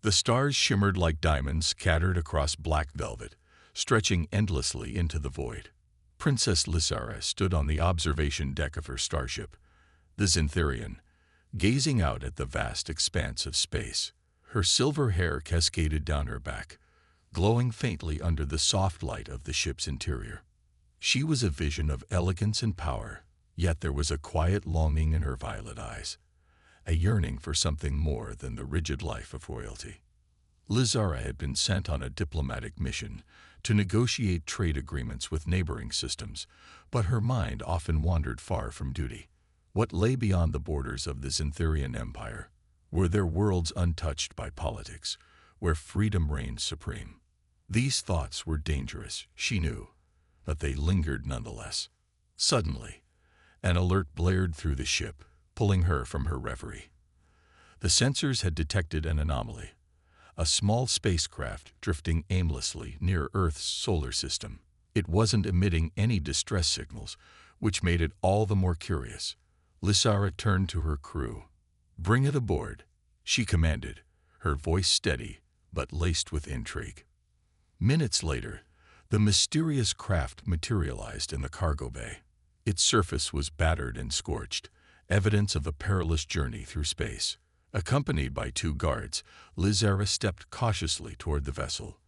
The stars shimmered like diamonds scattered across black velvet, stretching endlessly into the void. Princess Lysara stood on the observation deck of her starship, the Zintherian, gazing out at the vast expanse of space. Her silver hair cascaded down her back, glowing faintly under the soft light of the ship's interior. She was a vision of elegance and power, yet there was a quiet longing in her violet eyes, a yearning for something more than the rigid life of royalty. Lysara had been sent on a diplomatic mission to negotiate trade agreements with neighboring systems, but her mind often wandered far from duty. What lay beyond the borders of the Zintherian Empire? Were there worlds untouched by politics, where freedom reigned supreme? These thoughts were dangerous, she knew, but they lingered nonetheless. Suddenly, an alert blared through the ship, pulling her from her reverie. The sensors had detected an anomaly, a small spacecraft drifting aimlessly near Earth's solar system. It wasn't emitting any distress signals, which made it all the more curious. Lysara turned to her crew. "Bring it aboard," she commanded, her voice steady but laced with intrigue. Minutes later, the mysterious craft materialized in the cargo bay. Its surface was battered and scorched, evidence of a perilous journey through space. Accompanied by 2 guards, Lysara stepped cautiously toward the vessel.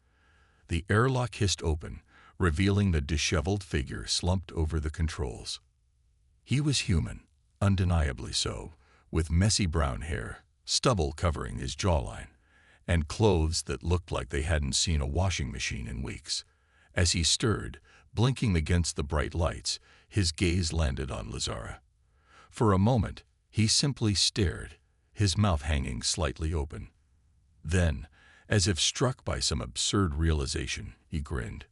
The airlock hissed open, revealing the disheveled figure slumped over the controls. He was human, undeniably so, with messy brown hair, stubble covering his jawline, and clothes that looked like they hadn't seen a washing machine in weeks. As he stirred, blinking against the bright lights, his gaze landed on Lysara. For a moment, he simply stared, his mouth hanging slightly open. Then, as if struck by some absurd realization, he grinned.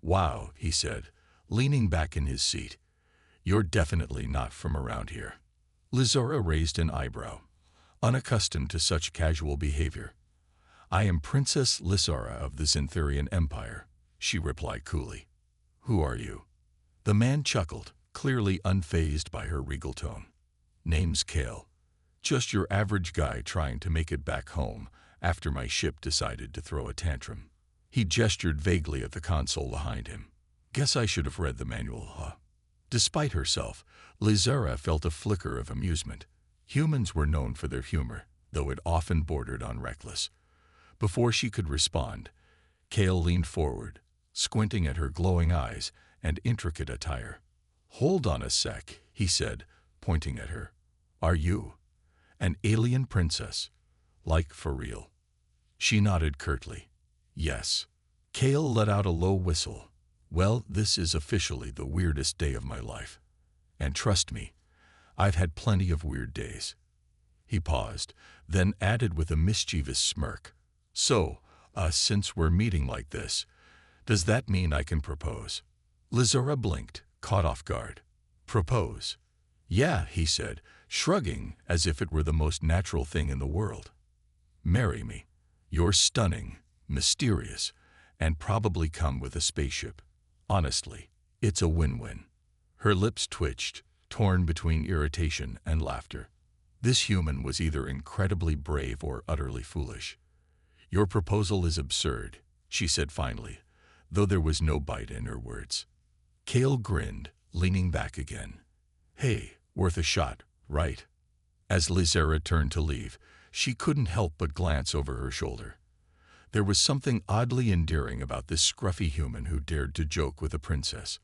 "Wow," he said, leaning back in his seat. "You're definitely not from around here." Lysara raised an eyebrow, unaccustomed to such casual behavior. "I am Princess Lysara of the Zintherian Empire," she replied coolly. "Who are you?" The man chuckled, clearly unfazed by her regal tone. "Name's Kale. Just your average guy trying to make it back home after my ship decided to throw a tantrum." He gestured vaguely at the console behind him. "Guess I should have read the manual, huh?" Despite herself, Lysara felt a flicker of amusement. Humans were known for their humor, though it often bordered on reckless. Before she could respond, Kale leaned forward, squinting at her glowing eyes and intricate attire. "Hold on a sec," he said, pointing at her. "Are you an alien princess? Like for real?" She nodded curtly. "Yes." Kale let out a low whistle. "Well, this is officially the weirdest day of my life. And trust me, I've had plenty of weird days." He paused, then added with a mischievous smirk, "So, since we're meeting like this, does that mean I can propose?" Lysara blinked, caught off guard. "Propose?" "Yeah," he said, shrugging as if it were the most natural thing in the world. "Marry me. You're stunning, mysterious, and probably come with a spaceship. Honestly, it's a win-win." Her lips twitched, torn between irritation and laughter. This human was either incredibly brave or utterly foolish. "Your proposal is absurd," she said finally, though there was no bite in her words. Kale grinned, leaning back again. "Hey, worth a shot, right?" As Lysara turned to leave, she couldn't help but glance over her shoulder. There was something oddly endearing about this scruffy human who dared to joke with a princess.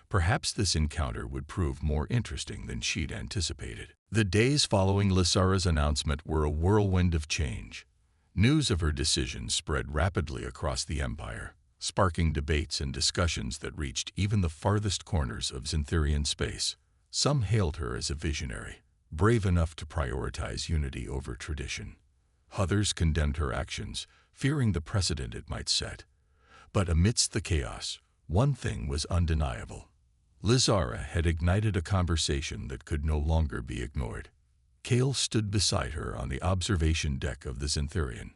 Perhaps this encounter would prove more interesting than she'd anticipated. The days following Lysara's announcement were a whirlwind of change. News of her decision spread rapidly across the empire, sparking debates and discussions that reached even the farthest corners of Zintherian space. Some hailed her as a visionary, brave enough to prioritize unity over tradition. Others condemned her actions, fearing the precedent it might set. But amidst the chaos, one thing was undeniable. Lysara had ignited a conversation that could no longer be ignored. Kale stood beside her on the observation deck of the Zintherian,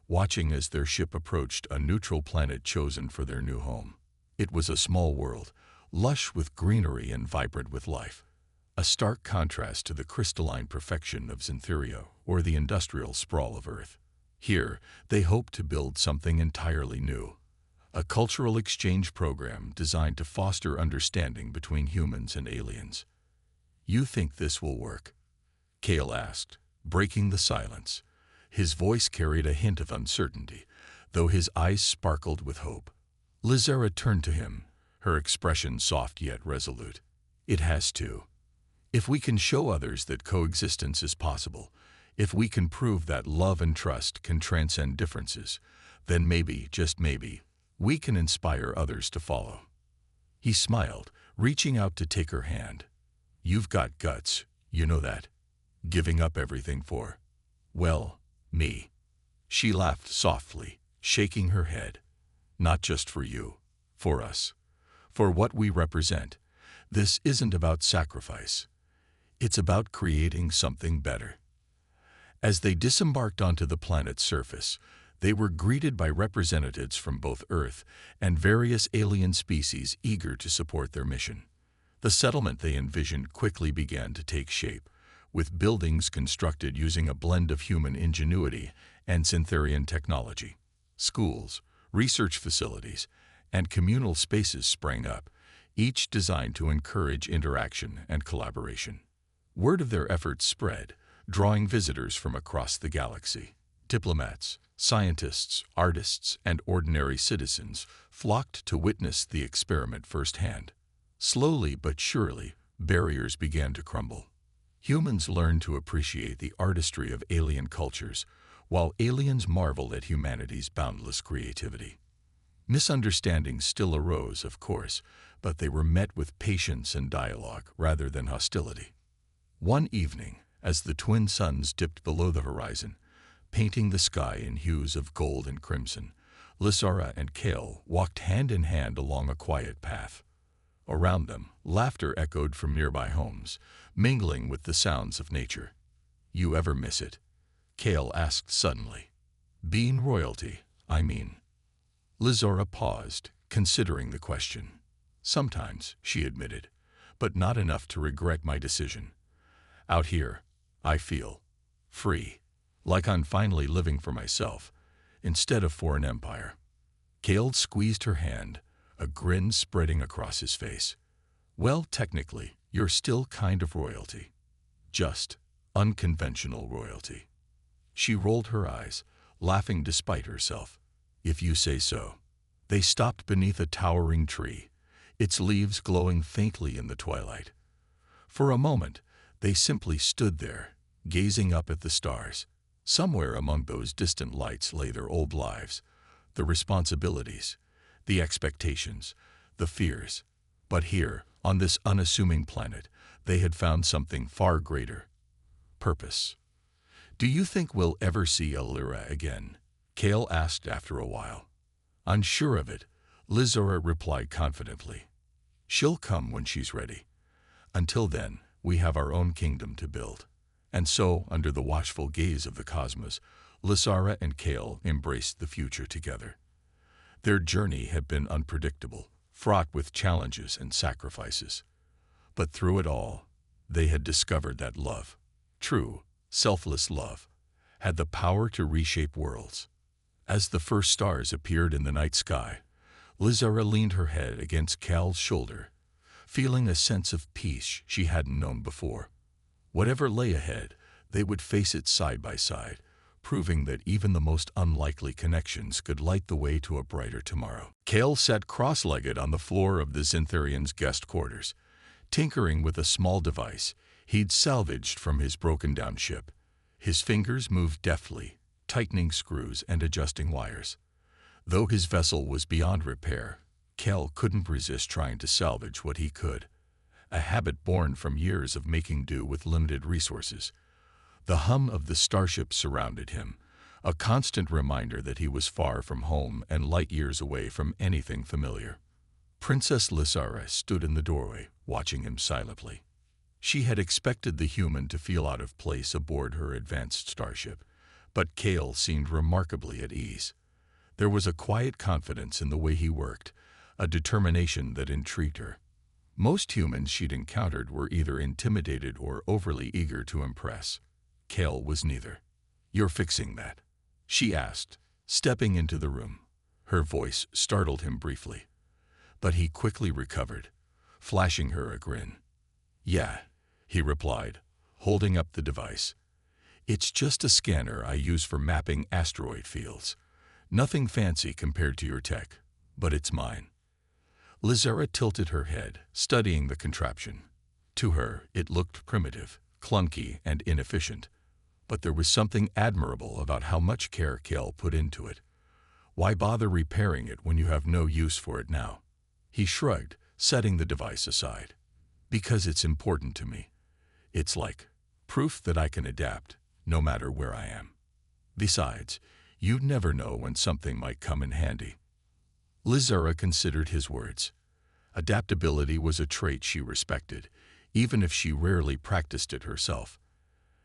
watching as their ship approached a neutral planet chosen for their new home. It was a small world, lush with greenery and vibrant with life, a stark contrast to the crystalline perfection of Zintheria or the industrial sprawl of Earth. Here, they hope to build something entirely new. A cultural exchange program designed to foster understanding between humans and aliens. "You think this will work?" Kale asked, breaking the silence. His voice carried a hint of uncertainty, though his eyes sparkled with hope. Lizara turned to him, her expression soft yet resolute. "It has to. If we can show others that coexistence is possible, if we can prove that love and trust can transcend differences, then maybe, just maybe, we can inspire others to follow." He smiled, reaching out to take her hand. "You've got guts, you know that. Giving up everything for, well, me." She laughed softly, shaking her head. "Not just for you, for us, for what we represent. This isn't about sacrifice. It's about creating something better." As they disembarked onto the planet's surface, they were greeted by representatives from both Earth and various alien species eager to support their mission. The settlement they envisioned quickly began to take shape, with buildings constructed using a blend of human ingenuity and Syntherian technology. Schools, research facilities, and communal spaces sprang up, each designed to encourage interaction and collaboration. Word of their efforts spread, drawing visitors from across the galaxy. Diplomats, scientists, artists, and ordinary citizens flocked to witness the experiment firsthand. Slowly but surely, barriers began to crumble. Humans learned to appreciate the artistry of alien cultures, while aliens marveled at humanity's boundless creativity. Misunderstandings still arose, of course, but they were met with patience and dialogue rather than hostility. One evening, as the twin suns dipped below the horizon, painting the sky in hues of gold and crimson, Lysara and Kale walked hand in hand along a quiet path. Around them, laughter echoed from nearby homes, mingling with the sounds of nature. "You ever miss it?" Kale asked suddenly. "Being royalty, I mean." Lizara paused, considering the question. "Sometimes," she admitted, "but not enough to regret my decision. Out here, I feel free, like I'm finally living for myself, instead of for an empire." Kale squeezed her hand, a grin spreading across his face. "Well, technically, you're still kind of royalty. Just unconventional royalty." She rolled her eyes, laughing despite herself. "If you say so." They stopped beneath a towering tree, its leaves glowing faintly in the twilight. For a moment, they simply stood there, gazing up at the stars. Somewhere among those distant lights lay their old lives, the responsibilities, the expectations, the fears. But here, on this unassuming planet, they had found something far greater: purpose. "Do you think we'll ever see Alira again?" Kale asked after a while. "Unsure of it," Lizora replied confidently. "She'll come when she's ready. Until then, we have our own kingdom to build." And so, under the watchful gaze of the cosmos, Lysara and Kale embraced the future together. Their journey had been unpredictable, fraught with challenges and sacrifices. But through it all, they had discovered that love, true, selfless love, had the power to reshape worlds. As the first stars appeared in the night sky, Lizara leaned her head against Cal's shoulder, feeling a sense of peace she hadn't known before. Whatever lay ahead, they would face it side by side, proving that even the most unlikely connections could light the way to a brighter tomorrow. Kale sat cross-legged on the floor of the Zintharian's guest quarters, tinkering with a small device he'd salvaged from his broken-down ship. His fingers moved deftly, tightening screws and adjusting wires. Though his vessel was beyond repair, Kale couldn't resist trying to salvage what he could, a habit born from years of making do with limited resources. The hum of the starship surrounded him, a constant reminder that he was far from home and light years away from anything familiar. Princess Lysara stood in the doorway, watching him silently. She had expected the human to feel out of place aboard her advanced starship, but Kale seemed remarkably at ease. There was a quiet confidence in the way he worked, a determination that intrigued her. Most humans she'd encountered were either intimidated or overly eager to impress. Kale was neither. "You're fixing that," she asked, stepping into the room. Her voice startled him briefly, but he quickly recovered, flashing her a grin. "Yeah," he replied, holding up the device. "It's just a scanner I use for mapping asteroid fields. Nothing fancy compared to your tech, but it's mine." Lizara tilted her head, studying the contraption. To her, it looked primitive, clunky, and inefficient, but there was something admirable about how much care Kel put into it. Why bother repairing it when you have no use for it now? He shrugged, setting the device aside. "Because it's important to me. It's like proof that I can adapt, no matter where I am. Besides, you'd never know when something might come in handy." Lizara considered his words. Adaptability was a trait she respected, even if she rarely practiced it herself.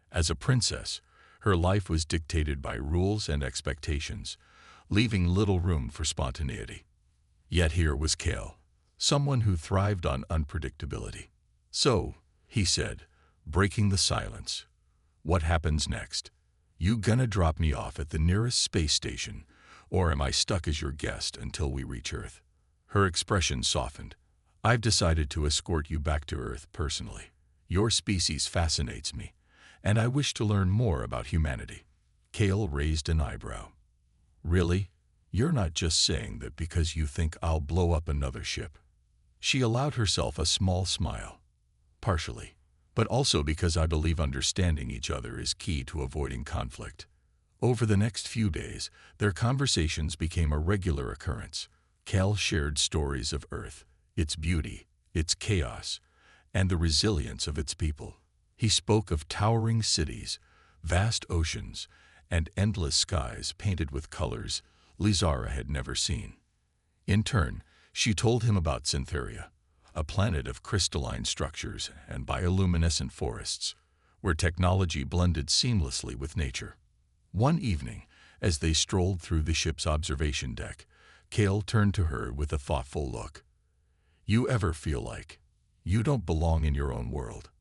As a princess, her life was dictated by rules and expectations, leaving little room for spontaneity. Yet here was Kale, someone who thrived on unpredictability. "So," he said, breaking the silence, "what happens next? You gonna drop me off at the nearest space station, or am I stuck as your guest until we reach Earth?" Her expression softened. "I've decided to escort you back to Earth personally. Your species fascinates me, and I wish to learn more about humanity." Kale raised an eyebrow. "Really? You're not just saying that because you think I'll blow up another ship?" She allowed herself a small smile. "Partially, but also because I believe understanding each other is key to avoiding conflict." Over the next few days, their conversations became a regular occurrence. Cal shared stories of Earth, its beauty, its chaos, and the resilience of its people. He spoke of towering cities, vast oceans, and endless skies painted with colors Lizara had never seen. In turn, she told him about Syntheria, a planet of crystalline structures and bioluminescent forests, where technology blended seamlessly with nature. One evening, as they strolled through the ship's observation deck, Kale turned to her with a thoughtful look. "You ever feel like you don't belong in your own world?"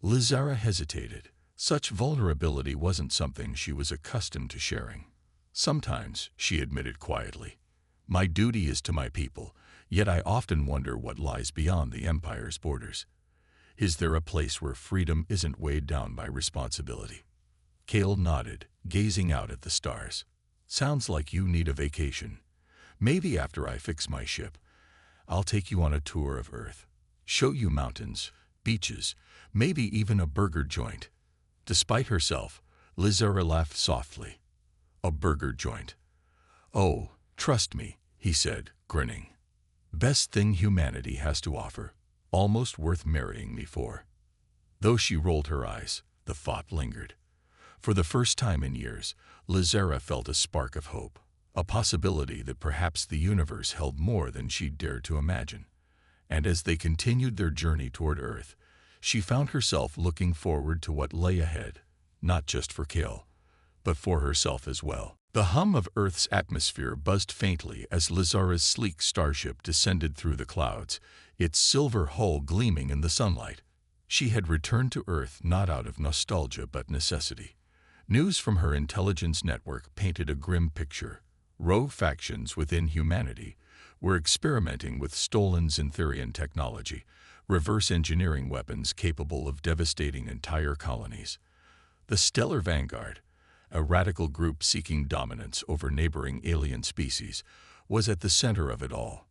Lizara hesitated. Such vulnerability wasn't something she was accustomed to sharing. "Sometimes," she admitted quietly, "my duty is to my people, yet I often wonder what lies beyond the Empire's borders. Is there a place where freedom isn't weighed down by responsibility?" Kale nodded, gazing out at the stars. "Sounds like you need a vacation. Maybe after I fix my ship, I'll take you on a tour of Earth. Show you mountains, beaches, maybe even a burger joint." Despite herself, Lizara laughed softly. "A burger joint? Oh, trust me," he said, grinning. "Best thing humanity has to offer. Almost worth marrying me for." Though she rolled her eyes, the thought lingered. For the first time in years, Lizara felt a spark of hope, a possibility that perhaps the universe held more than she'd dared to imagine. And as they continued their journey toward Earth, she found herself looking forward to what lay ahead, not just for Kale, but for herself as well. The hum of Earth's atmosphere buzzed faintly as Lizara's sleek starship descended through the clouds, its silver hull gleaming in the sunlight. She had returned to Earth not out of nostalgia but necessity. News from her intelligence network painted a grim picture. Rogue factions within humanity were experimenting with stolen Syntherian technology, reverse engineering weapons capable of devastating entire colonies. The Stellar Vanguard, a radical group seeking dominance over neighboring alien species, was at the center of it all.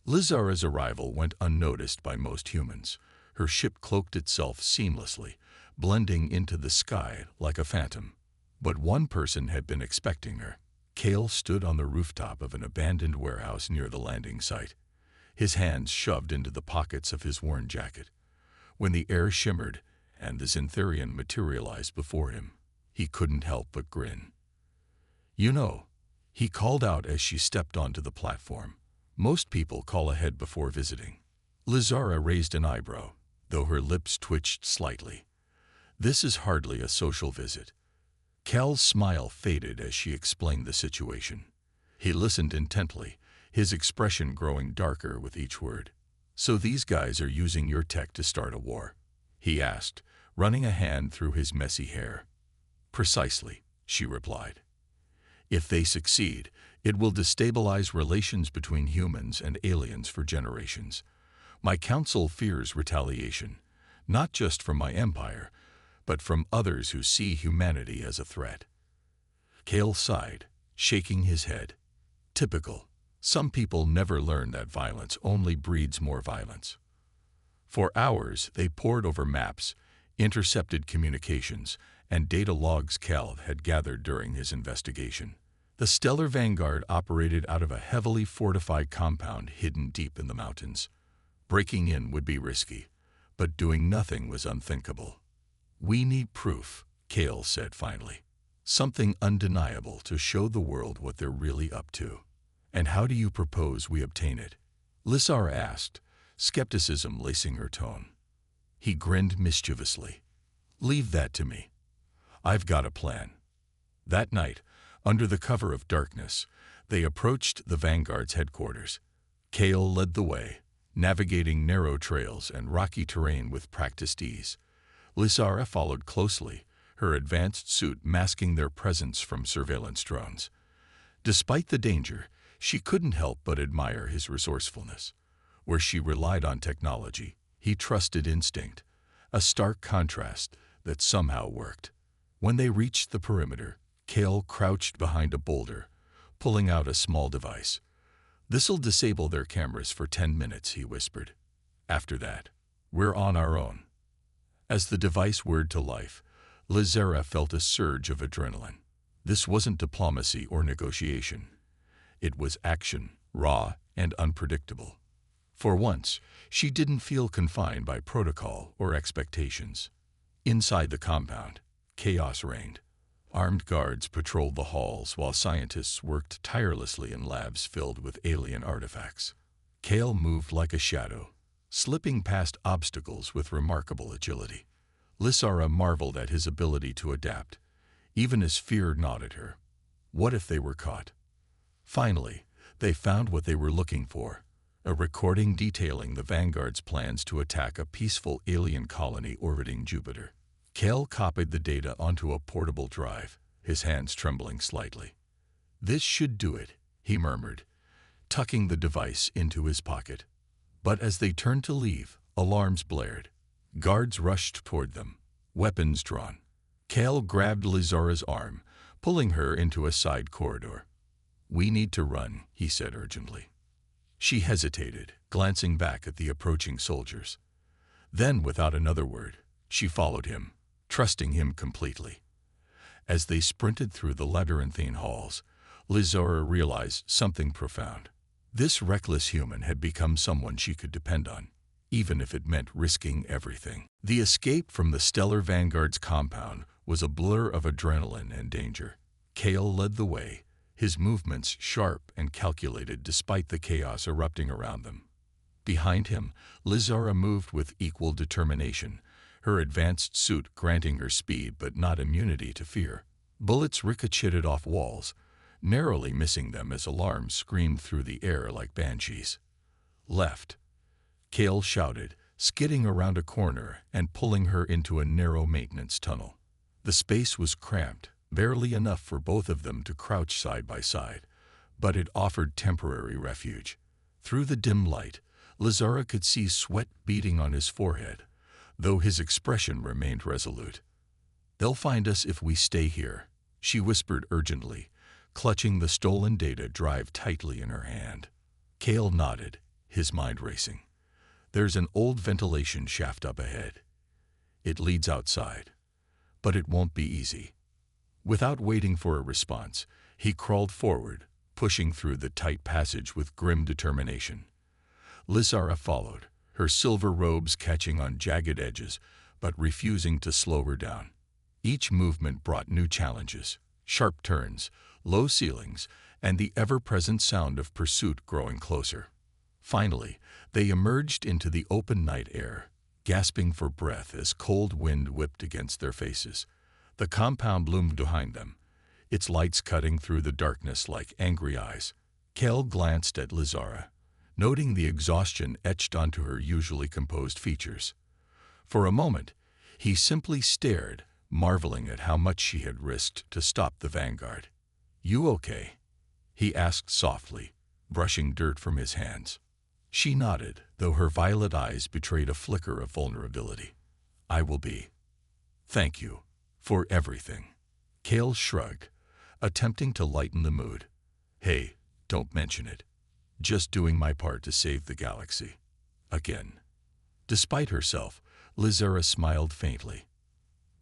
Lizara's arrival went unnoticed by most humans. Her ship cloaked itself seamlessly, blending into the sky like a phantom. But one person had been expecting her. Kale stood on the rooftop of an abandoned warehouse near the landing site, his hands shoved into the pockets of his worn jacket. When the air shimmered and the Syntherian materialized before him, he couldn't help but grin. "You know," he called out as she stepped onto the platform, "most people call ahead before visiting." Lizara raised an eyebrow, though her lips twitched slightly. "This is hardly a social visit." Cal's smile faded as she explained the situation. He listened intently, his expression growing darker with each word. "So these guys are using your tech to start a war?" he asked, running a hand through his messy hair. "Precisely," she replied. If they succeed, it will destabilize relations between humans and aliens for generations. My council fears retaliation, not just from my empire, but from others who see humanity as a threat. Kale sighed, shaking his head. Typical. Some people never learn that violence only breeds more violence. For hours, they pored over maps, intercepted communications, and data logs Cal had gathered during his investigation. The Stellar Vanguard operated out of a heavily fortified compound hidden deep in the mountains. Breaking in would be risky, but doing nothing was unthinkable. "We need proof," Kale said finally. "Something undeniable to show the world what they're really up to." "And how do you propose we obtain it?" Lysara asked, skepticism lacing her tone. He grinned mischievously. "Leave that to me. I've got a plan." That night, under the cover of darkness, they approached the Vanguard's headquarters. Kale led the way, navigating narrow trails and rocky terrain with practiced ease. Lysara followed closely, her advanced suit masking their presence from surveillance drones. Despite the danger, she couldn't help but admire his resourcefulness. Where she relied on technology, he trusted instinct, a stark contrast that somehow worked. When they reached the perimeter, Kale crouched behind a boulder, pulling out a small device. "This'll disable their cameras for 10 minutes, he whispered. "After that, we're on our own." As the device whirred to life, Lysara felt a surge of adrenaline. This wasn't diplomacy or negotiation. It was action, raw and unpredictable. For once, she didn't feel confined by protocol or expectations. Inside the compound, chaos reigned. Armed guards patrolled the halls while scientists worked tirelessly in labs filled with alien artifacts. Kale moved like a shadow, slipping past obstacles with remarkable agility. Lysara marveled at his ability to adapt, even as fear gnawed at her. What if they were caught? Finally, they found what they were looking for, a recording detailing the Vanguard's plans to attack a peaceful alien colony orbiting Jupiter. Kale copied the data onto a portable drive, his hands trembling slightly. "This should do it," he murmured, tucking the device into his pocket. But as they turned to leave, alarms blared. Guards rushed toward them, weapons drawn. Kale grabbed Lysara's arm, pulling her into a side corridor. "We need to run," he said urgently. She hesitated, glancing back at the approaching soldiers. Then, without another word, she followed him, trusting him completely. As they sprinted through the labyrinthine halls, Lysara realized something profound. This reckless human had become someone she could depend on, even if it meant risking everything. The escape from the Stellar Vanguard's compound was a blur of adrenaline and danger. Kale led the way, his movements sharp and calculated despite the chaos erupting around them. Behind him, Lysara moved with equal determination, her advanced suit granting her speed but not immunity to fear. Bullets ricocheted off walls, narrowly missing them as alarms screamed through the air like banshees. "Left," Kale shouted, skidding around a corner and pulling her into a narrow maintenance tunnel. The space was cramped, barely enough for both of them to crouch side by side, but it offered temporary refuge. Through the dim light, Lysara could see sweat beading on his forehead, though his expression remained resolute. "They'll find us if we stay here," she whispered urgently, clutching the stolen data drive tightly in her hand. Kale nodded, his mind racing. "There's an old ventilation shaft up ahead. It leads outside, but it won't be easy." Without waiting for a response, he crawled forward, pushing through the tight passage with grim determination. Lysara followed, her silver robes catching on jagged edges, but refusing to slow her down. Each movement brought new challenges, sharp turns, low ceilings, and the ever-present sound of pursuit growing closer. Finally, they emerged into the open night air, gasping for breath as cold wind whipped against their faces. The compound loomed behind them, its lights cutting through the darkness like angry eyes. Kale glanced at Lysara, noting the exhaustion etched onto her usually composed features. For a moment, he simply stared, marveling at how much she had risked to stop the Vanguard. "You okay?" he asked softly, brushing dirt from his hands. She nodded, though her violet eyes betrayed a flicker of vulnerability. "I will be. Thank you. For everything." Kale shrugged, attempting to lighten the mood. "Hey, don't mention it. Just doing my part to save the galaxy." Again. Despite herself, Lizara smiled faintly.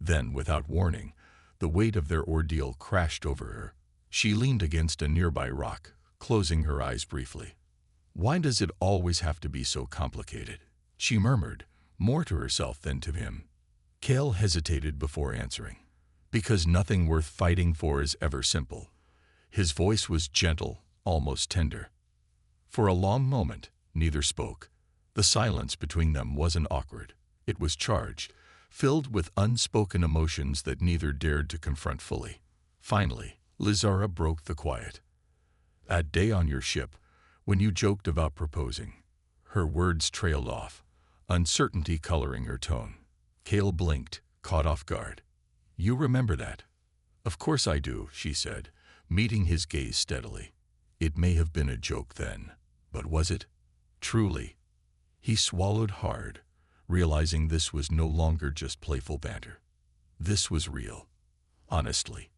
Then, without warning, the weight of their ordeal crashed over her. She leaned against a nearby rock, closing her eyes briefly. "Why does it always have to be so complicated?" she murmured, more to herself than to him. Kale hesitated before answering. "Because nothing worth fighting for is ever simple." His voice was gentle, almost tender. For a long moment, neither spoke. The silence between them wasn't awkward. It was charged, filled with unspoken emotions that neither dared to confront fully. Finally, Lizara broke the quiet. "That day on your ship, when you joked about proposing." Her words trailed off, uncertainty coloring her tone. Kale blinked, caught off guard. "You remember that?" "Of course I do," she said, meeting his gaze steadily. "It may have been a joke then, but was it? Truly?" He swallowed hard, realizing this was no longer just playful banter. This was real. Honestly.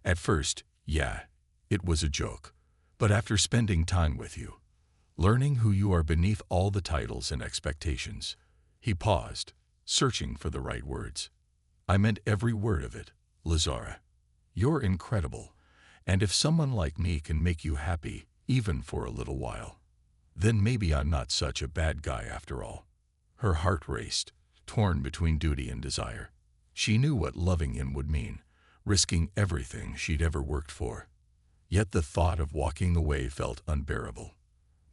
At first, yeah, it was a joke. But after spending time with you, learning who you are beneath all the titles and expectations, he paused, searching for the right words. "I meant every word of it, Lizara. You're incredible, and if someone like me can make you happy, even for a little while, then maybe I'm not such a bad guy after all." Her heart raced, torn between duty and desire. She knew what loving him would mean, risking everything she'd ever worked for. Yet the thought of walking away felt unbearable.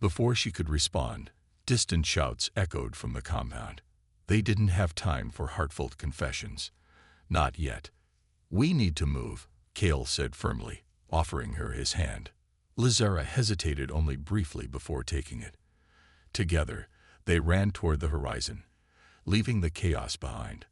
Before she could respond, distant shouts echoed from the compound. They didn't have time for heartfelt confessions. Not yet. "We need to move," Kale said firmly, offering her his hand. Lizara hesitated only briefly before taking it. Together, they ran toward the horizon, leaving the chaos behind.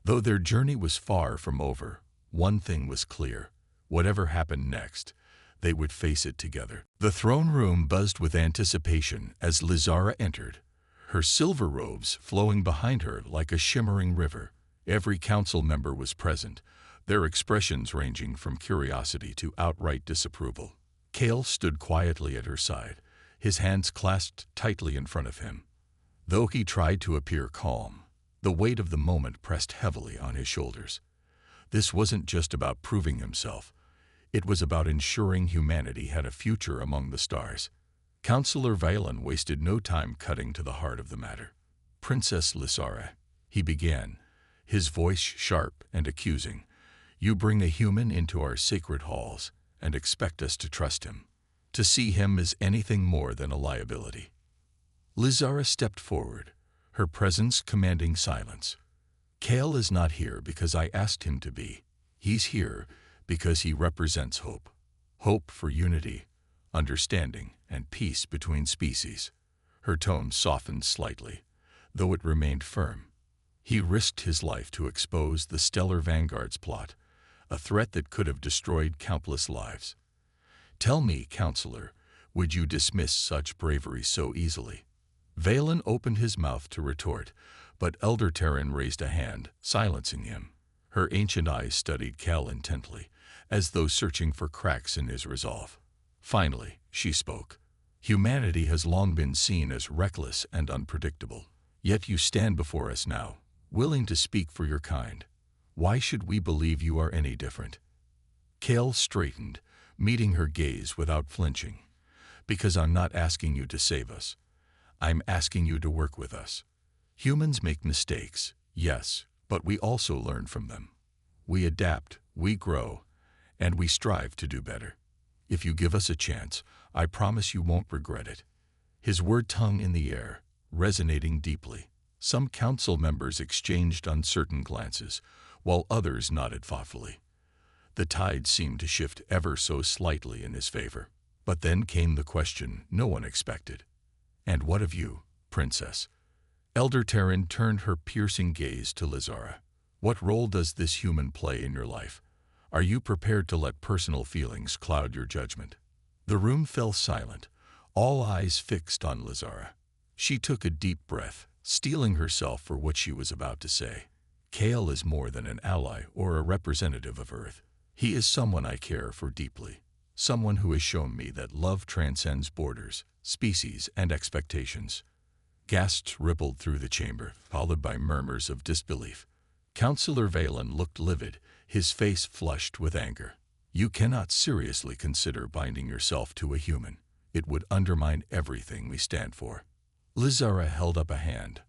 Though their journey was far from over, one thing was clear. Whatever happened next, they would face it together. The throne room buzzed with anticipation as Lizara entered, her silver robes flowing behind her like a shimmering river. Every council member was present, their expressions ranging from curiosity to outright disapproval. Kale stood quietly at her side, his hands clasped tightly in front of him. Though he tried to appear calm, the weight of the moment pressed heavily on his shoulders. This wasn't just about proving himself. It was about ensuring humanity had a future among the stars. Counselor Valen wasted no time cutting to the heart of the matter. "Princess Lizara," he began, his voice sharp and accusing, "you bring a human into our sacred halls and expect us to trust him, to see him as anything more than a liability." Lizara stepped forward, her presence commanding silence. "Kale is not here because I asked him to be. He's here because he represents hope. Hope for unity, understanding, and peace between species." Her tone softened slightly, though it remained firm. He risked his life to expose the Stellar Vanguard's plot, a threat that could have destroyed countless lives. "Tell me, Counselor, would you dismiss such bravery so easily?" Valen opened his mouth to retort, but Elder Terran raised a hand, silencing him. Her ancient eyes studied Cal intently, as though searching for cracks in his resolve. Finally, she spoke. "Humanity has long been seen as reckless and unpredictable. Yet you stand before us now, willing to speak for your kind. Why should we believe you are any different?" Kale straightened, meeting her gaze without flinching. "Because I'm not asking you to save us. I'm asking you to work with us. Humans make mistakes, yes, but we also learn from them. We adapt, we grow, and we strive to do better. If you give us a chance, I promise you won't regret it." His word hung in the air, resonating deeply. Some council members exchanged uncertain glances, while others nodded thoughtfully. The tide seemed to shift ever so slightly in his favor. But then came the question no one expected. "And what of you, Princess?" Elder Terran turned her piercing gaze to Lizara. "What role does this human play in your life? Are you prepared to let personal feelings cloud your judgment? The room fell silent, all eyes fixed on Lizara. She took a deep breath, steeling herself for what she was about to say. Kale is more than an ally or a representative of Earth. He is someone I care for deeply, someone who has shown me that love transcends borders, species, and expectations. Gasps rippled through the chamber, followed by murmurs of disbelief. Counselor Valen looked livid, his face flushed with anger. You cannot seriously consider binding yourself to a human. It would undermine everything we stand for. Lizara held up a hand,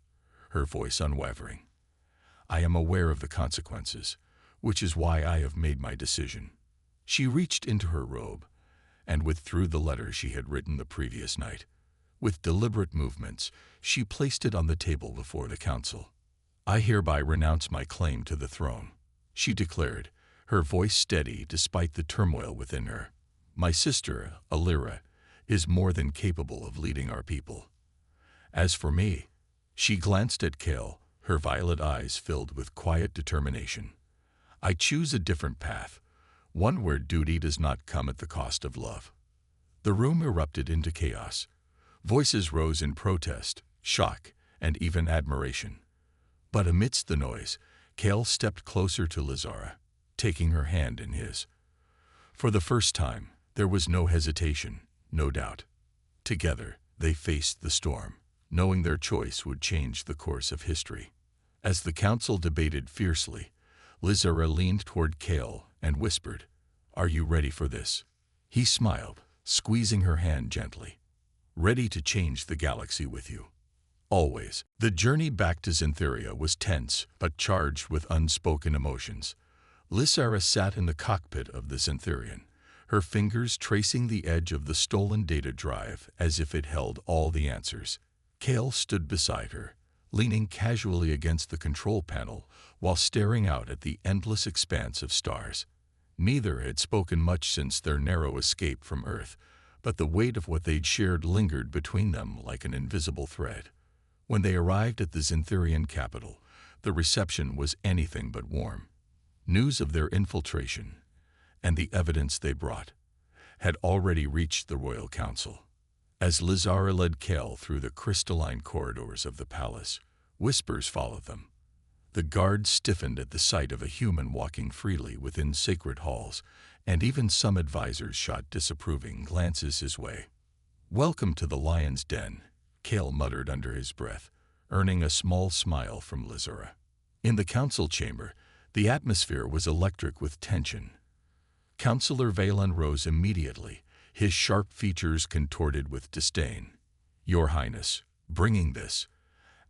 her voice unwavering. I am aware of the consequences, which is why I have made my decision. She reached into her robe and withdrew the letter she had written the previous night. With deliberate movements, she placed it on the table before the council. I hereby renounce my claim to the throne, she declared, her voice steady despite the turmoil within her. My sister, Alira, is more than capable of leading our people. As for me, she glanced at Kale, her violet eyes filled with quiet determination. I choose a different path, one where duty does not come at the cost of love. The room erupted into chaos. Voices rose in protest, shock, and even admiration. But amidst the noise, Kale stepped closer to Lizara, taking her hand in his. For the first time, there was no hesitation, no doubt. Together, they faced the storm, knowing their choice would change the course of history. As the council debated fiercely, Lizara leaned toward Kale and whispered, Are you ready for this? He smiled, squeezing her hand gently. Ready to change the galaxy with you. Always. The journey back to Zintheria was tense, but charged with unspoken emotions. Lizara sat in the cockpit of the Zintherian, her fingers tracing the edge of the stolen data drive as if it held all the answers. Kale stood beside her, leaning casually against the control panel while staring out at the endless expanse of stars. Neither had spoken much since their narrow escape from Earth, but the weight of what they'd shared lingered between them like an invisible thread. When they arrived at the Zintherian capital, the reception was anything but warm. News of their infiltration, and the evidence they brought, had already reached the royal council. As Lizara led Kale through the crystalline corridors of the palace, whispers followed them. The guards stiffened at the sight of a human walking freely within sacred halls, and even some advisors shot disapproving glances his way. Welcome to the lion's den, Kale muttered under his breath, earning a small smile from Lizara. In the council chamber, the atmosphere was electric with tension. Counselor Valen rose immediately, his sharp features contorted with disdain. Your Highness, bringing this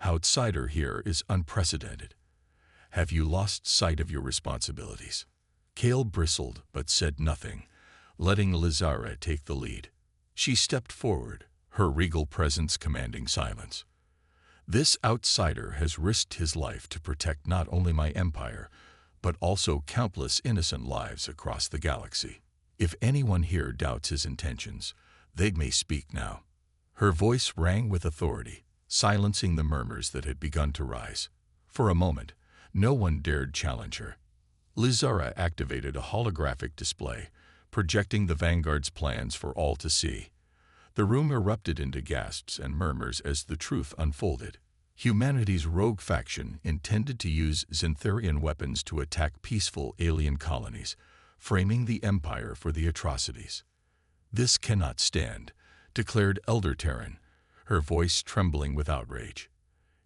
outsider here is unprecedented. Have you lost sight of your responsibilities? Kale bristled but said nothing, letting Lizara take the lead. She stepped forward, her regal presence commanding silence. This outsider has risked his life to protect not only my empire, but also countless innocent lives across the galaxy. If anyone here doubts his intentions, they may speak now. Her voice rang with authority, silencing the murmurs that had begun to rise. For a moment, no one dared challenge her. Lizara activated a holographic display, projecting the Vanguard's plans for all to see. The room erupted into gasps and murmurs as the truth unfolded. Humanity's rogue faction intended to use Zintherian weapons to attack peaceful alien colonies, framing the Empire for the atrocities. This cannot stand, declared Elder Terran, her voice trembling with outrage.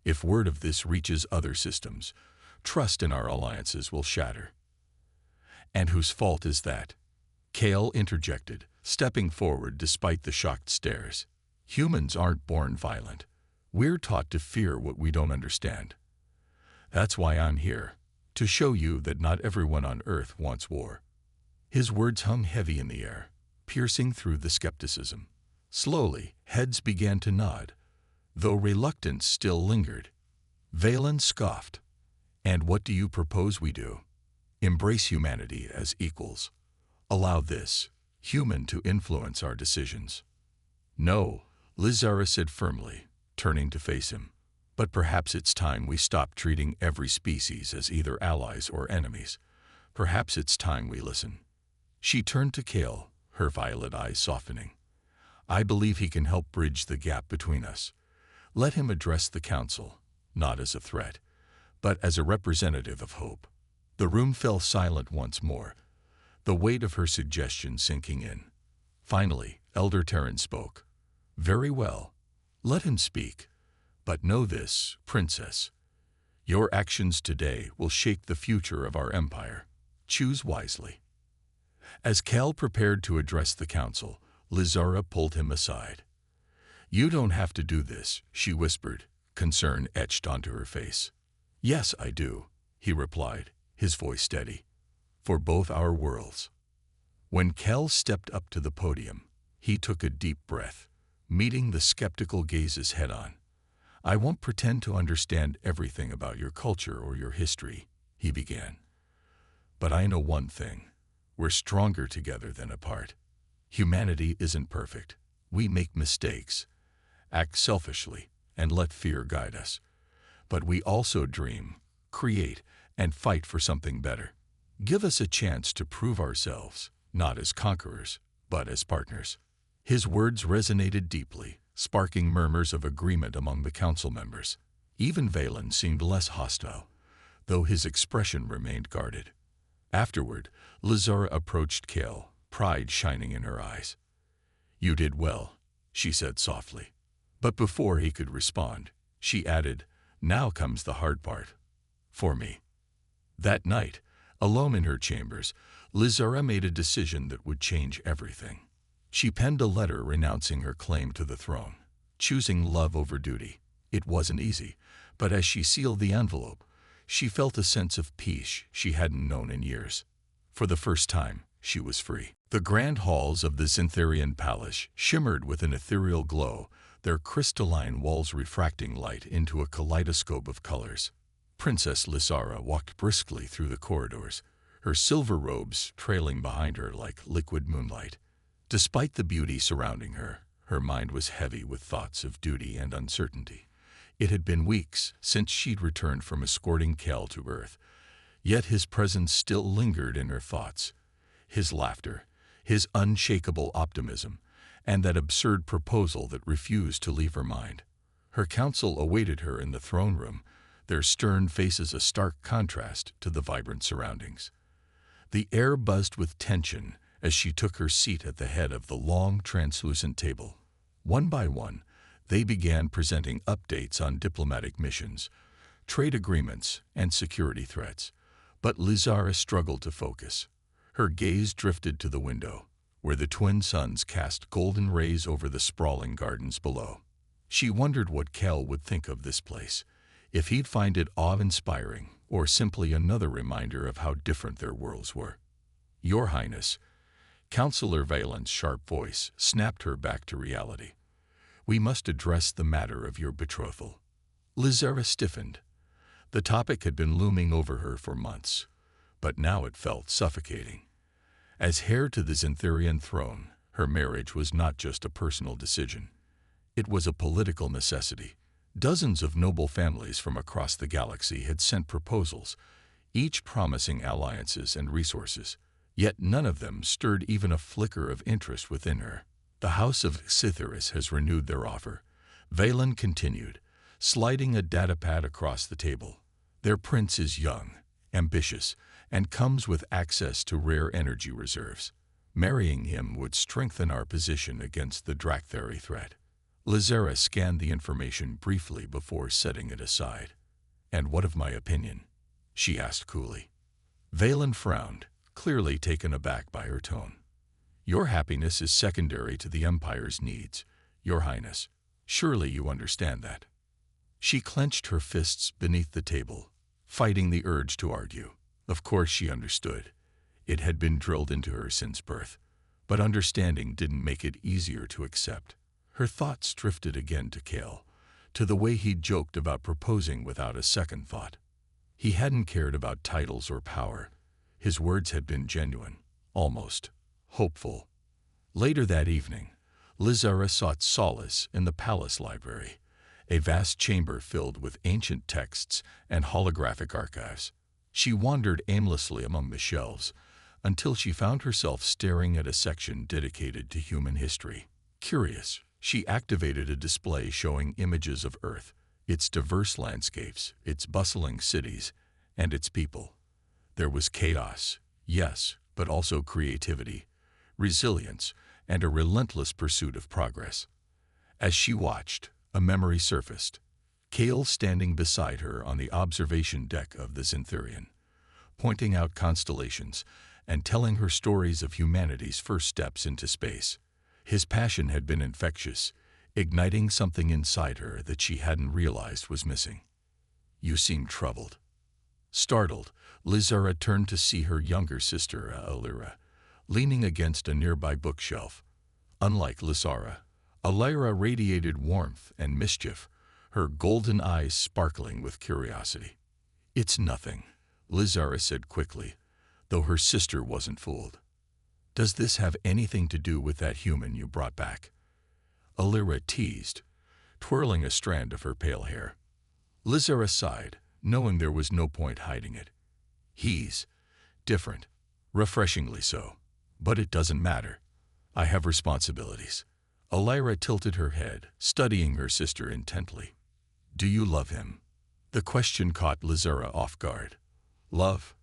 If word of this reaches other systems, trust in our alliances will shatter. And whose fault is that? Kale interjected, stepping forward despite the shocked stares. Humans aren't born violent. We're taught to fear what we don't understand. That's why I'm here, to show you that not everyone on Earth wants war. His words hung heavy in the air, piercing through the skepticism. Slowly, heads began to nod, though reluctance still lingered. Valen scoffed. And what do you propose we do? Embrace humanity as equals. Allow this, human, to influence our decisions. No, Lizara said firmly, turning to face him. But perhaps it's time we stop treating every species as either allies or enemies. Perhaps it's time we listen. She turned to Kale, her violet eyes softening. I believe he can help bridge the gap between us. Let him address the council, not as a threat, but as a representative of hope. The room fell silent once more, the weight of her suggestion sinking in. Finally, Elder Terran spoke. Very well. Let him speak. But know this, Princess. Your actions today will shape the future of our empire. Choose wisely. As Cal prepared to address the council, Lizara pulled him aside. You don't have to do this, she whispered, concern etched onto her face. Yes, I do, he replied, his voice steady. For both our worlds. When Cal stepped up to the podium, he took a deep breath, meeting the skeptical gazes head-on. I won't pretend to understand everything about your culture or your history, he began. But I know one thing. We're stronger together than apart. Humanity isn't perfect. We make mistakes, act selfishly, and let fear guide us. But we also dream, create, and fight for something better. Give us a chance to prove ourselves, not as conquerors, but as partners. His words resonated deeply, sparking murmurs of agreement among the council members. Even Valen seemed less hostile, though his expression remained guarded. Afterward, Lizara approached Kale, pride shining in her eyes. You did well, she said softly. But before he could respond, she added, now comes the hard part. For me. That night, alone in her chambers, Lizara made a decision that would change everything. She penned a letter renouncing her claim to the throne, choosing love over duty. It wasn't easy, but as she sealed the envelope, she felt a sense of peace she hadn't known in years. For the first time, she was free. The grand halls of the Zintharian palace shimmered with an ethereal glow, their crystalline walls refracting light into a kaleidoscope of colors. Princess Lizara walked briskly through the corridors, her silver robes trailing behind her like liquid moonlight. Despite the beauty surrounding her, her mind was heavy with thoughts of duty and uncertainty. It had been weeks since she'd returned from escorting Cal to Earth, yet his presence still lingered in her thoughts. His laughter, his unshakable optimism, and that absurd proposal that refused to leave her mind. Her council awaited her in the throne room, their stern faces a stark contrast to the vibrant surroundings. The air buzzed with tension as she took her seat at the head of the long, translucent table. One by one, they began presenting updates on diplomatic missions, trade agreements, and security threats. But Lizara struggled to focus. Her gaze drifted to the window, where the twin suns cast golden rays over the sprawling gardens below. She wondered what Kel would think of this place, if he'd find it awe-inspiring or simply another reminder of how different their worlds were. Your Highness, Counselor Valen's sharp voice snapped her back to reality. We must address the matter of your betrothal. Lizara stiffened. The topic had been looming over her for months, but now it felt suffocating. As heir to the Zintharian throne, her marriage was not just a personal decision. It was a political necessity. Dozens of noble families from across the galaxy had sent proposals, each promising alliances and resources. Yet none of them stirred even a flicker of interest within her. The House of Scytheris has renewed their offer. Valen continued, sliding a datapad across the table. Their prince is young, ambitious, and comes with access to rare energy reserves. Marrying him would strengthen our position against the Drakthari threat. Lizara scanned the information briefly before setting it aside. And what of my opinion? She asked coolly. Valen frowned, clearly taken aback by her tone. Your happiness is secondary to the Empire's needs, Your Highness. Surely you understand that. She clenched her fists beneath the table, fighting the urge to argue. Of course she understood. It had been drilled into her since birth, but understanding didn't make it easier to accept. Her thoughts drifted again to Kale, to the way he'd joked about proposing without a second thought. He hadn't cared about titles or power. His words had been genuine, almost hopeful. Later that evening, Lizara sought solace in the palace library, a vast chamber filled with ancient texts and holographic archives. She wandered aimlessly among the shelves until she found herself staring at a section dedicated to human history. Curious, she activated a display showing images of Earth, its diverse landscapes, its bustling cities, and its people. There was chaos, yes, but also creativity, resilience, and a relentless pursuit of progress. As she watched, a memory surfaced. Kale standing beside her on the observation deck of the Zinthurian, pointing out constellations and telling her stories of humanity's first steps into space. His passion had been infectious, igniting something inside her that she hadn't realized was missing. "You seem troubled." Startled, Lizara turned to see her younger sister, Alira, leaning against a nearby bookshelf. Unlike Lizara, Alira radiated warmth and mischief, her golden eyes sparkling with curiosity. "It's nothing," Lizara said quickly, though her sister wasn't fooled. "Does this have anything to do with that human you brought back?" Alira teased, twirling a strand of her pale hair. Lizara sighed, knowing there was no point hiding it. "He's different, refreshingly so. But it doesn't matter. I have responsibilities." Alira tilted her head, studying her sister intently. "Do you love him?" The question caught Lizara off guard. Love?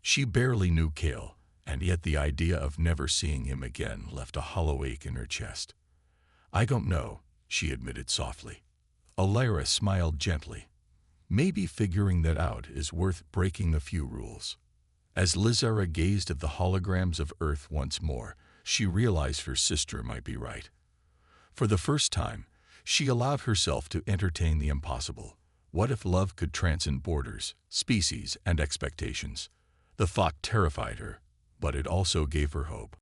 She barely knew Kale, and yet the idea of never seeing him again left a hollow ache in her chest. "I don't know," she admitted softly. Alira smiled gently. "Maybe figuring that out is worth breaking a few rules." As Lizara gazed at the holograms of Earth once more, she realized her sister might be right. For the first time, she allowed herself to entertain the impossible. What if love could transcend borders, species, and expectations? The thought terrified her, but it also gave her hope.